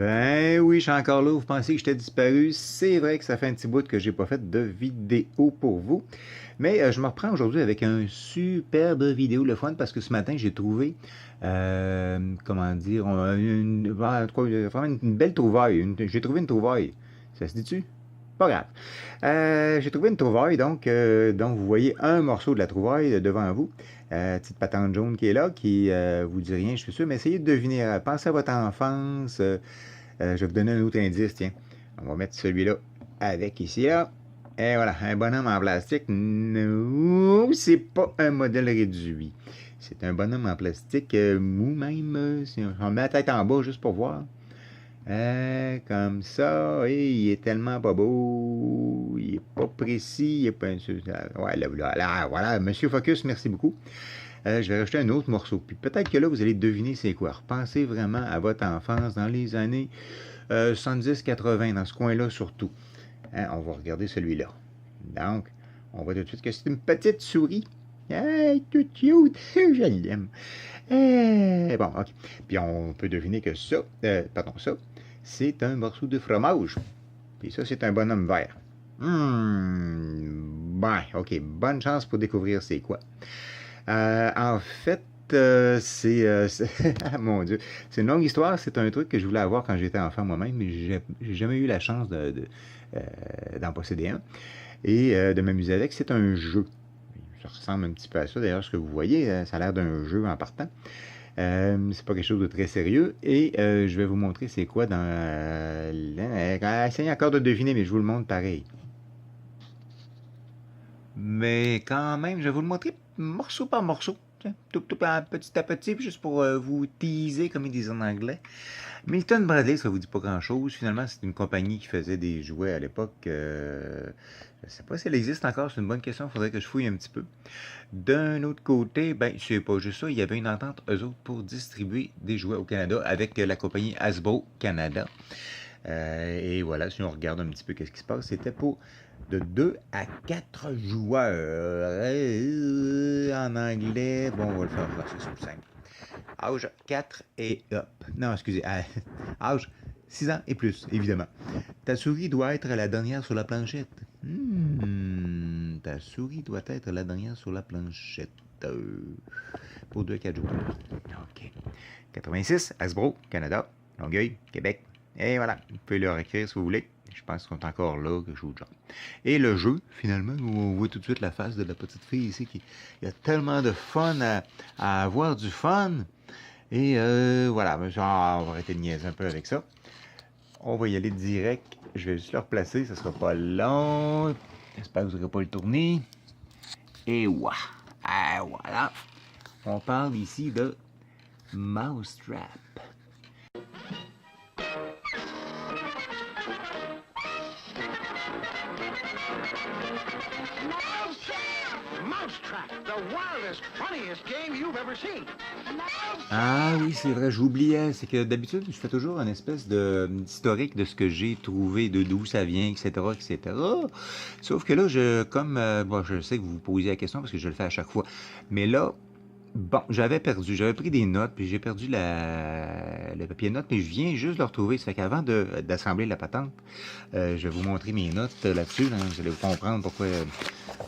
Ben oui, je suis encore là. Vous pensez que j'étais disparu? C'est vrai que ça fait un petit bout que j'ai pas fait de vidéo pour vous. Mais je me reprends aujourd'hui avec un superbe vidéo, le fun, parce que ce matin, j'ai trouvé, comment dire, en tout cas, vraiment une belle trouvaille. J'ai trouvé une trouvaille. Ça se dit-tu? Pas grave. J'ai trouvé une trouvaille, donc vous voyez un morceau de la trouvaille devant vous. Petite patente jaune qui est là, qui vous dit rien, je suis sûr, mais essayez de deviner. Pensez à votre enfance. Je vais vous donner un autre indice, tiens. On va mettre celui-là avec ici, là. Et voilà, un bonhomme en plastique. Non, c'est pas un modèle réduit. C'est un bonhomme en plastique mou même. Si on met la tête en bas juste pour voir. Comme ça, et il est tellement pas beau, il est pas précis, il est pas... Ouais, là, voilà, Monsieur Focus, merci beaucoup. Je vais rajouter un autre morceau, puis peut-être que là, vous allez deviner c'est quoi. Repensez vraiment à votre enfance dans les années 70-80, dans ce coin-là surtout. On va regarder celui-là. Donc, on voit tout de suite que c'est une petite souris. Hey, tout cute, je l'aime. Bon, ok. Puis on peut deviner que ça, ça, c'est un morceau de fromage. Puis ça, c'est un bonhomme vert. Ben, ok, bonne chance pour découvrir c'est quoi. En fait, ah, mon Dieu, c'est une longue histoire. C'est un truc que je voulais avoir quand j'étais enfant moi-même, mais j'ai jamais eu la chance d'en posséder un et de m'amuser avec. C'est un jeu. Ça ressemble un petit peu à ça. D'ailleurs, ce que vous voyez, ça a l'air d'un jeu en partant. C'est pas quelque chose de très sérieux. Et je vais vous montrer c'est quoi dans... essayez encore de deviner, mais je vous le montre pareil. Mais quand même, je vais vous le montrer morceau par morceau. Tout petit à petit, juste pour vous teaser, comme ils disent en anglais. Milton Bradley, ça vous dit pas grand-chose. Finalement, c'est une compagnie qui faisait des jouets à l'époque. Je ne sais pas si elle existe encore, c'est une bonne question, il faudrait que je fouille un petit peu. D'un autre côté, ben, c'est pas juste ça, il y avait une entente, eux autres, pour distribuer des jouets au Canada avec la compagnie Hasbro Canada. Et voilà, si on regarde un petit peu qu'est-ce qui se passe, c'était pour de 2 à 4 joueurs. En anglais, bon, on va le faire en français, c'est plus simple. Âge 4 et up. Non, excusez. Âge 6 ans et plus, évidemment. Ta souris doit être la dernière sur la planchette. Ta souris doit être la dernière sur la planchette. Pour 2 à 4 joueurs. OK. 86, Hasbro, Canada, Longueuil, Québec. Et voilà, vous pouvez leur écrire si vous voulez. Je pense qu'on est encore là, quelque chose de genre. Et le jeu, finalement, on voit tout de suite la face de la petite fille ici. Il y a tellement de fun à avoir du fun. Et voilà, on va arrêter de niaiser un peu avec ça. On va y aller direct. Je vais juste le replacer, ça sera pas long. J'espère que vous n'aurez pas le tourner. Et voilà. On parle ici de Mousetrap. Ah oui, c'est vrai, j'oubliais. C'est que d'habitude, je fais toujours une espèce d'historique de ce que j'ai trouvé, de d'où ça vient, etc., etc. Sauf que là, bon, je sais que vous vous posez la question parce que je le fais à chaque fois. Mais là, bon, j'avais pris des notes, puis j'ai perdu le papier notes, mais je viens juste de le retrouver. Ça fait qu'avant d'assembler la patente, je vais vous montrer mes notes là-dessus. Là. Vous allez vous comprendre pourquoi.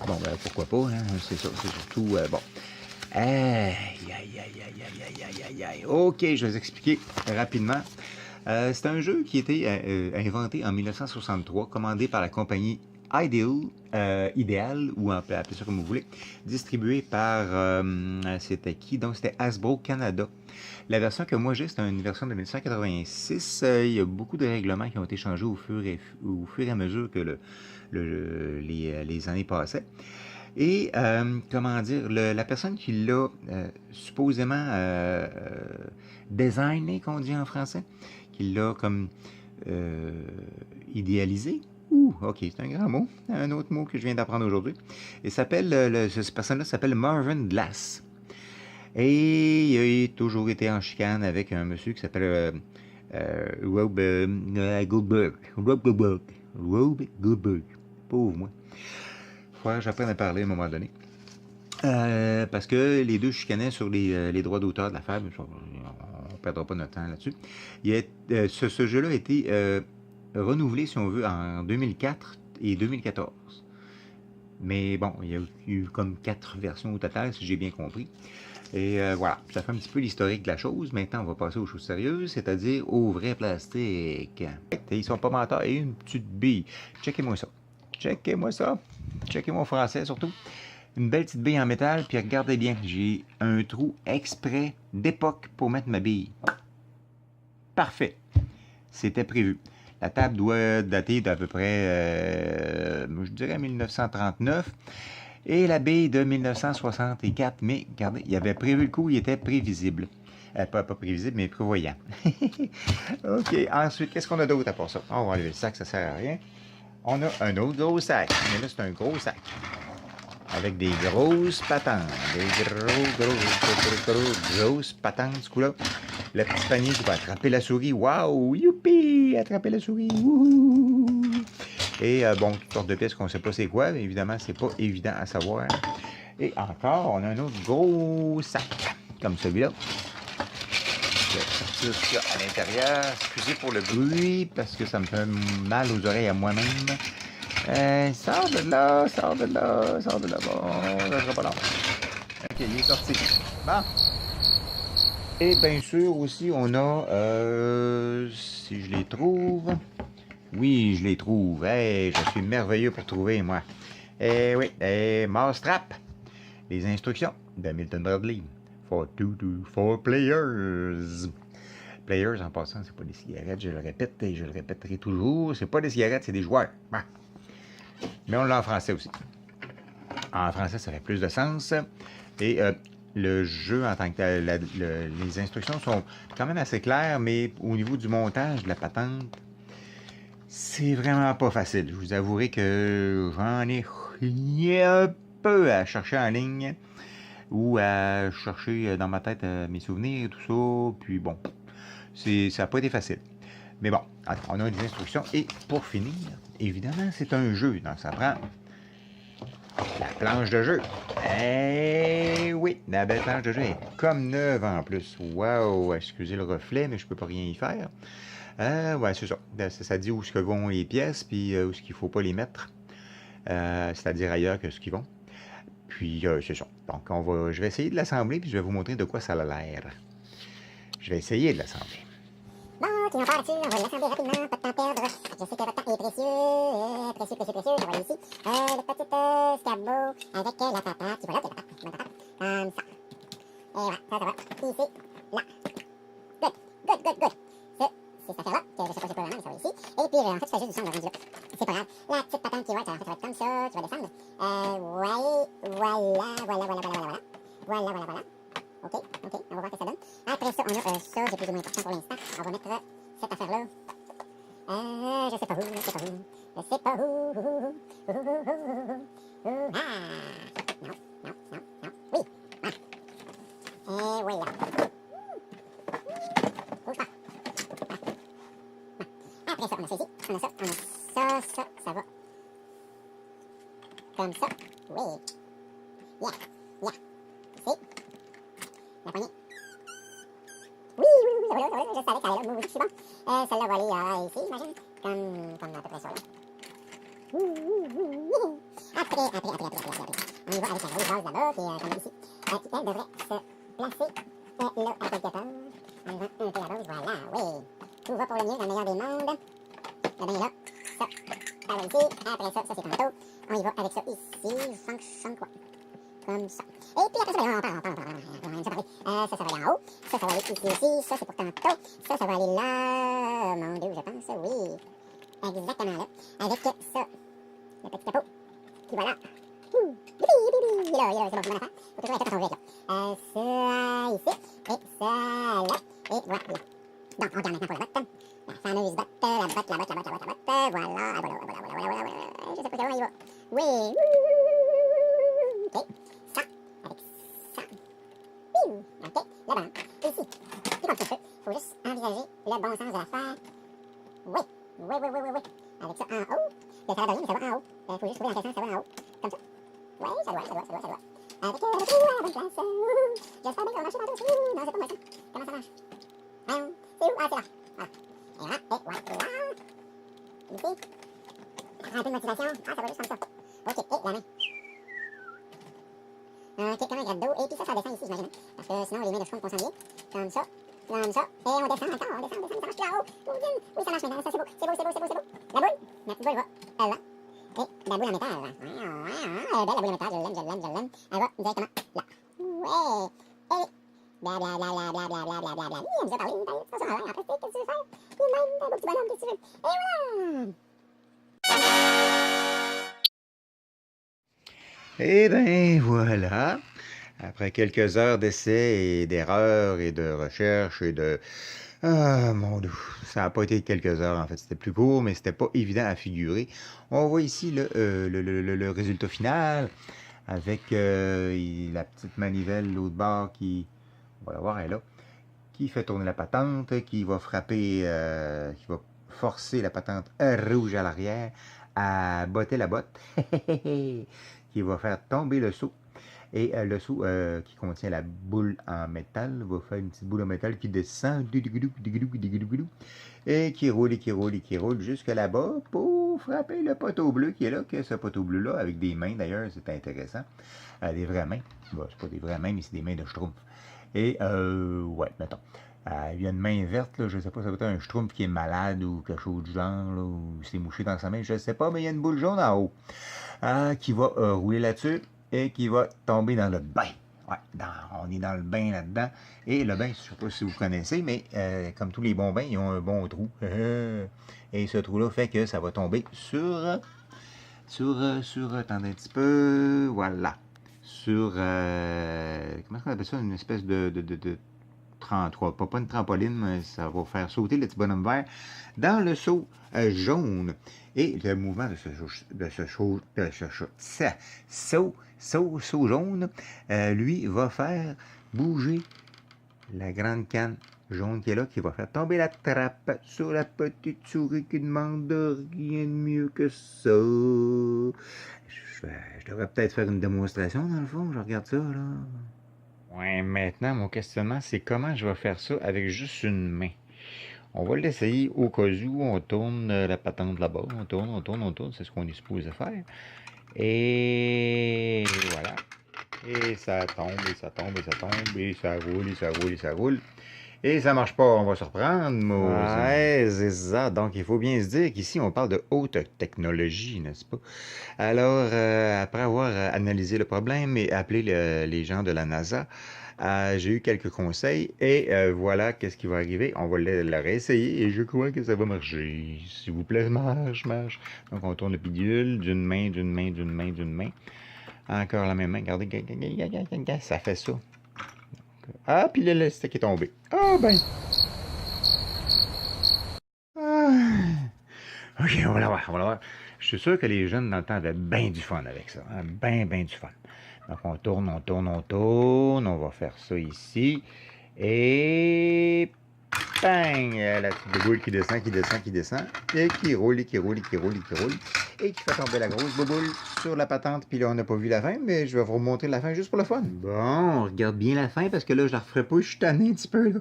Bon, ben, pourquoi pas, hein? C'est ça, c'est surtout. Bon. Aïe. OK, je vais vous expliquer rapidement. C'est un jeu qui a été inventé en 1963, commandé par la compagnie Ideal, ou on peut appeler ça comme vous voulez, distribué par, c'était qui? Donc, c'était Hasbro Canada. La version que moi j'ai, c'est une version de 1986. Il y a beaucoup de règlements qui ont été changés au fur et à mesure que les années passaient. Et, comment dire, la personne qui l'a supposément designé, qu'on dit en français, qui l'a comme idéalisé. OK, c'est un grand mot. Un autre mot que je viens d'apprendre aujourd'hui. Et cette personne-là s'appelle Marvin Glass. Et il a toujours été en chicane avec un monsieur qui s'appelle Rob Goldberg. Rob Goldberg. Pauvre moi. Faut que j'apprenne à parler à un moment donné. Parce que les deux chicanaient sur les droits d'auteur de l'affaire. perdra pas notre temps là-dessus. Ce jeu-là a été renouvelé, si on veut, en 2004 et 2014. Mais bon, il y a eu comme 4 versions au total, si j'ai bien compris. Et voilà, ça fait un petit peu l'historique de la chose. Maintenant, on va passer aux choses sérieuses, c'est-à-dire au vrai plastique. Ils sont pas menteurs. Et une petite bille. Checkez-moi ça. Checkez-moi ça. Checkez mon français surtout. Une belle petite bille en métal, puis regardez bien, j'ai un trou exprès d'époque pour mettre ma bille. Parfait. C'était prévu. La table doit dater d'à peu près, je dirais 1939. Et la bille de 1964, mais regardez, il avait prévu le coup, il était prévisible. Pas prévisible, mais prévoyant. OK, ensuite, qu'est-ce qu'on a d'autre à part ça? On va enlever le sac, ça sert à rien. On a un autre gros sac, mais là, c'est un gros sac. Avec des grosses patentes. Des grosses patentes, ce coup-là. Le petit panier qui va attraper la souris. Waouh! Youpi! Attraper la souris! Wouhou! Et bon, toutes sortes de pièces qu'on ne sait pas c'est quoi, mais évidemment, c'est pas évident à savoir. Et encore, on a un autre gros sac, comme celui-là. Je vais sortir ça à l'intérieur. Excusez pour le bruit, parce que ça me fait mal aux oreilles à moi-même. Sors de là, sors de là, sors de là. Bon, ça sera pas long. OK, il est sorti. Bon. Et bien sûr aussi, on a, si je les trouve... Oui, je les trouve. Hey, je suis merveilleux pour trouver, moi. Eh oui, Mousetrap. Les instructions de Milton Bradley. For players. Players, en passant, c'est pas des cigarettes, je le répète et je le répéterai toujours. C'est pas des cigarettes, c'est des joueurs. Bon. Mais on l'a en français aussi. En français, ça fait plus de sens. Et le jeu en tant que tel, les instructions sont quand même assez claires, mais au niveau du montage de la patente, c'est vraiment pas facile. Je vous avouerai que j'en ai un peu à chercher en ligne ou à chercher dans ma tête mes souvenirs et tout ça. Puis bon, ça n'a pas été facile. Mais bon, on a des instructions. Et pour finir, évidemment, c'est un jeu. Donc ça prend la planche de jeu. Eh oui, la belle planche de jeu est comme neuve en plus. Wow, excusez le reflet, mais je peux pas rien y faire. Ouais, c'est ça. Ça dit où ce que vont les pièces, puis où ce qu'il ne faut pas les mettre. C'est-à-dire ailleurs que ce qu'ils vont. Puis, c'est ça. Donc, je vais essayer de l'assembler, puis je vais vous montrer de quoi ça a l'air. Je vais essayer de l'assembler. Bon, qui n'ont pas là-dessus, on va l'assembler rapidement, pas de temps à perdre. Je sais que votre temps est précieux. Je vois ici le petit scabot avec la patate. Tu vois là, la patate, comme ça. Et voilà, ça va. Ici, là. Good. C'est cette affaire-là, que je sais pas c'est quoi vraiment, mais ça va ici. Et puis, en fait, tu fais juste descendre le rendu là. C'est pas grave. La petite patente qui va, en fait, ça va être comme ça. Tu vas descendre. Voilà. OK, on va voir ce que ça donne. Après ça, on a ça, j'ai plus ou moins important pour l'instant. On va mettre cette affaire-là. Je sais pas où. Non. Oui. Et voilà. Bouge pas. Après ça, on a ça ici. On a ça. Ça va. Comme ça. Oui. Yeah. C'est la poignée. Oui, ça va là, je savais que ça allait là. Oui, je suis bon. Celle-là va aller ici, j'imagine. Comme à peu près ça, là. Après. On y va avec la grosse base là-bas, puis comme ici. Elle devrait se placer là, à quelque part. En faisant un peu la base, voilà, oui. Tout va pour le mieux, dans le meilleur des mondes. Le bain est là. Ça va ici. Après ça c'est tantôt. On y va avec ça ici. Fonctionne quoi? Comme ça. Et puis après ça, on parle. Ça va aller en haut. Ça va aller ici. Ça, c'est pour tantôt. Ça va aller là. Mon Dieu, je pense, oui. Exactement là. Avec ça, le petit capot qui va là. Il est là, c'est bon, bonne affaire. Faut toujours être attention là. Ça ici. Et ça là. Et voilà. Donc, on regarde maintenant pour la botte. La fameuse botte. Voilà. Je sais pas comment il va. Oui. OK. Ça. Avec ça. OK. Le ballon. Ici. Tout comme ça peut. Faut juste envisager le bon sens de l'affaire. Oui. Avec ça en haut. Ça va bien, mais ça va en haut. Faut juste trouver dans quel sens ça va en haut. Comme ça. Oui, ça doit. Avec la bonne place. J'espère bien que ça va marcher tantôt aussi. Non, c'est pas moi ça. Comment ça marche? C'est où? Ah, c'est là. Voilà. Et voilà. Et voilà. Ici. Ça prend un peu de motivation. Ah, ça va juste comme ça. Ok, et la main. Ok, comme un gratte d'eau. Et puis ça descend ici, j'imagine. Parce que sinon, les mains de schtroumpf vont s'ennuyer. Comme ça. Comme ça. Et on descend encore. On descend. Ça marche plus en haut. Oui, ça marche maintenant. Ça, c'est beau. C'est beau. La boule. La petite boule va là. Et la boule en métal. Elle est belle, la boule en métal. Je l'aime. Elle va directement là. Ouais. Et blablabla. Il nous a parlé. C'est pas ça. Après, qu'est-ce que tu veux faire? Lui-même, un beau petit bonhomme, qu'est-ce que tu veux? Et voilà. Et bien voilà, après quelques heures d'essais et d'erreurs et de recherche et de... Ah mon Dieu, ça n'a pas été quelques heures en fait, c'était plus court, mais c'était pas évident à figurer. On voit ici le résultat final avec la petite manivelle l'autre bord qui, on va la voir, elle est là, qui fait tourner la patente, qui va frapper, qui va forcer la patente rouge à l'arrière à botter la botte, qui va faire tomber le seau. Et le seau qui contient la boule en métal va faire une petite boule en métal qui descend et qui roule jusque là-bas pour frapper le poteau bleu qui est là, que ce poteau bleu-là, avec des mains d'ailleurs, c'est intéressant. Des vraies mains. Bon, c'est pas des vraies mains, mais c'est des mains de schtroumpf. Et, ouais, mettons. Il y a une main verte, là, je sais pas, ça peut être un schtroumpf qui est malade ou quelque chose du genre, là, ou s'est mouché dans sa main, je sais pas, mais il y a une boule jaune en haut qui va rouler là-dessus et qui va tomber dans le bain. Ouais, on est dans le bain là-dedans. Et le bain, je sais pas si vous connaissez, mais comme tous les bons bains, ils ont un bon trou. Et ce trou-là fait que ça va tomber sur, attendez un petit peu, voilà. Sur, comment est-ce qu'on appelle ça, une espèce de 33, pas une trampoline, mais ça va faire sauter le petit bonhomme vert dans le seau jaune. Et le mouvement de seau jaune, lui, va faire bouger la grande canne jaune qui est là, qui va faire tomber la trappe sur la petite souris qui demande rien de mieux que ça. Je devrais peut-être faire une démonstration, dans le fond. Je regarde ça, là. Ouais, maintenant, mon questionnement, c'est comment je vais faire ça avec juste une main. On va l'essayer au cas où on tourne la patente là-bas. On tourne. C'est ce qu'on est supposé faire. Et voilà. Et ça tombe, et ça tombe. Et ça roule. Et ça marche pas, on va se reprendre. Ouais, c'est ça. Donc, il faut bien se dire qu'ici, on parle de haute technologie, n'est-ce pas? Alors, après avoir analysé le problème et appelé les gens de la NASA, j'ai eu quelques conseils et voilà qu'est-ce qui va arriver. On va le réessayer et je crois que ça va marcher. S'il vous plaît, marche. Donc, on tourne le bidule d'une main. Encore la même main. Regardez, ça fait ça. Ah, puis le stick est tombé. Ah, ben. Ok, on va la voir. Je suis sûr que les jeunes dans le temps avaient bien du fun avec ça. Hein? Ben du fun. Donc, on tourne. On va faire ça ici. Et... Bang! La petite boule qui descend. Et qui roule. Et qui fait tomber la grosse boule sur la patente. Puis là, on n'a pas vu la fin, mais je vais vous remontrer la fin juste pour le fun. Bon, on regarde bien la fin parce que là, je la referai pas. Je suis tanné un petit peu, là.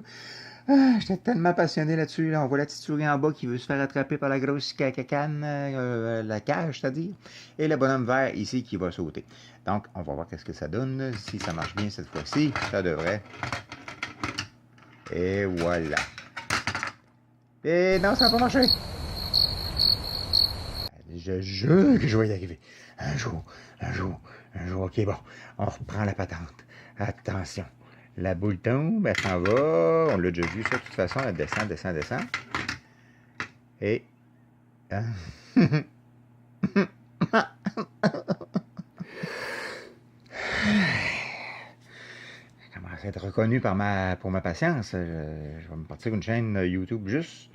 Ah, j'étais tellement passionné là-dessus. Là. On voit la petite souris en bas qui veut se faire attraper par la grosse canne, la cage, c'est-à-dire. Et le bonhomme vert ici qui va sauter. Donc, on va voir qu'est-ce que ça donne. Si ça marche bien cette fois-ci, ça devrait. Et voilà. Et non, ça n'a pas marché. Je jure que je vais y arriver. Un jour. Ok, bon. On reprend la patente. Attention. La boule tombe, elle s'en va. On l'a déjà vu, ça, de toute façon. Elle descend. Et... Hein? Je commence à être reconnu pour ma patience. Je vais me partir une chaîne YouTube juste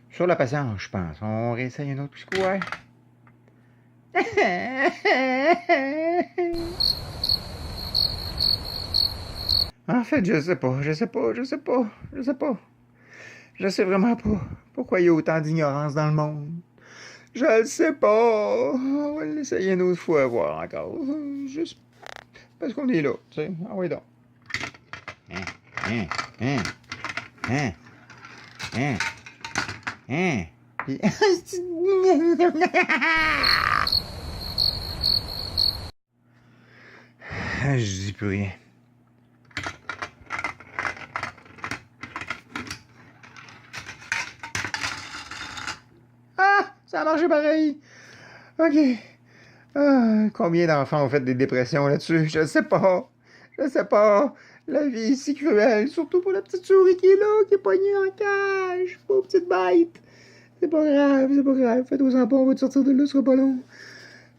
sur la patience, je pense. On réessaye un autre petit coup, ouais. En fait, je sais pas. Je sais vraiment pas pourquoi il y a autant d'ignorance dans le monde. Je le sais pas. On va l'essayer une autre fois, voir encore. Juste parce qu'on est là, tu sais. Ah oui, donc. Hein? Hein? Je dis plus rien. Ah! Ça a marché pareil! OK. Ah, combien d'enfants ont fait des dépressions là-dessus? Je sais pas. Je sais pas. La vie est si cruelle, surtout pour la petite souris qui est là, qui est poignée en cage. Pauvre petite bête. C'est pas grave, c'est pas grave. Faites-vous-en pas, on va te sortir de là, ce sera pas long.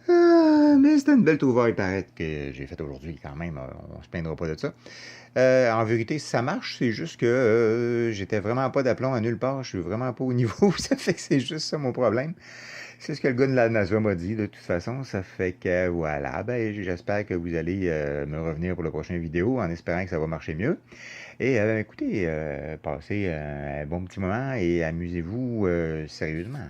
Ah, mais c'était une belle trouvaille, paraître, que j'ai faite aujourd'hui quand même. On se plaindra pas de ça. En vérité, ça marche, c'est juste que j'étais vraiment pas d'aplomb à nulle part. Je suis vraiment pas au niveau. Ça fait que c'est juste ça mon problème. C'est ce que le gars de la NASA m'a dit, de toute façon. Ça fait que, voilà, ben, j'espère que vous allez me revenir pour la prochaine vidéo en espérant que ça va marcher mieux. Et écoutez, passez un bon petit moment et amusez-vous sérieusement.